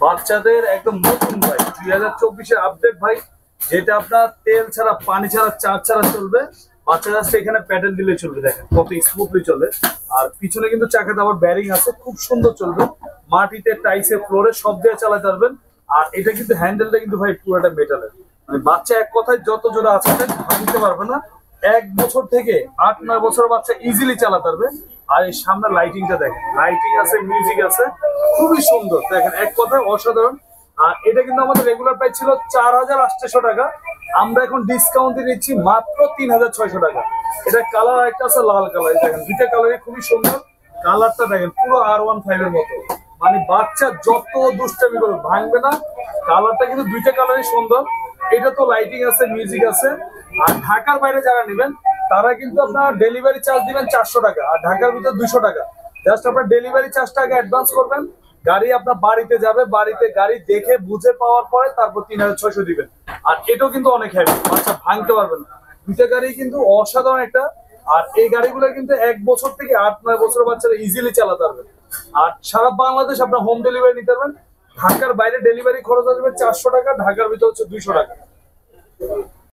বাচ্চাদের একদম নতুন ভাই, 2024-এর আপডেট ভাই, যেটা আপনার তেল ছাড়া, পানি ছাড়া, চার্জ ছাড়া চলবে। বাচ্চারা এখানে প্যাডেল দিলে চলবে, দেখেন কত স্মুথলি চলে। আর পিছনে কিন্তু চাকাতে আবার ব্যারিং আছে, খুব সুন্দর চলবে। মাটিতে, টাইসে, ফ্লোরে সব দিয়ে চালাতে পারবেন। আর এটা কিন্তু হ্যান্ডেলটা কিন্তু ভাই পুরোটা মেটালের, মানে বাচ্চা এক কথায় যত জোরে আছে ভাঙতে পারবে না। 1 বছর থেকে 8-9 বছর বাচ্চা ইজিলি চালাতে পারবে। আর এই সামনে লাইটিংটা দেখেন, লাইটিং আছে, মিউজিক আছে, খুবই সুন্দর দেখেন, এক কথায় অসাধারণ। আর এটা কিন্তু আমাদের রেগুলার প্রাইস ছিল 4800 টাকা, আমরা এখন ডিসকাউন্টে নিচ্ছি মাত্র 3600 টাকা। এটা কালার একটা আছে লাল কালার, দেখেন দুইটা কালারই খুবই সুন্দর। কালারটা দেখেন পুরো R15 এর মতো, মানে বাচ্চা যত দুষ্টামি করবে ভাঙবে না। কালারটা কিন্তু দুইটা কালারই সুন্দর। এটা তো লাইটিং আছে, মিউজিক আছে। আর ঢাকার বাইরে যারা নেবেন তারা কিন্তু আপনার ডেলিভারি চার্জ দিবেন 400 টাকা, আর ঢাকার ভিতরে 200 টাকা। জাস্ট আপনার ডেলিভারি চার্জটা আগে অ্যাডভান্স করবেন, গাড়ি আপনার বাড়িতে যাবে, বাড়িতে গাড়ি দেখে বুঝে পাওয়ার পরে তারপর 3600 দিবেন। আর এটাও কিন্তু অনেক হেভি, বাচ্চা ভাঙতে পারবে না। দুইটা গাড়ি কিন্তু অসাধারণ একটা। আর এই গাড়িগুলো কিন্তু 1 বছর থেকে 8-9 বছর বাচ্চারা ইজিলি চালাতে পারবে। আর সারা বাংলাদেশ আপনার হোম ডেলিভারি নিতে পারবেন। ঢাকার বাইরে ডেলিভারি খরচ আসবে 400 টাকা, ঢাকার ভিতরে হচ্ছে 200 টাকা।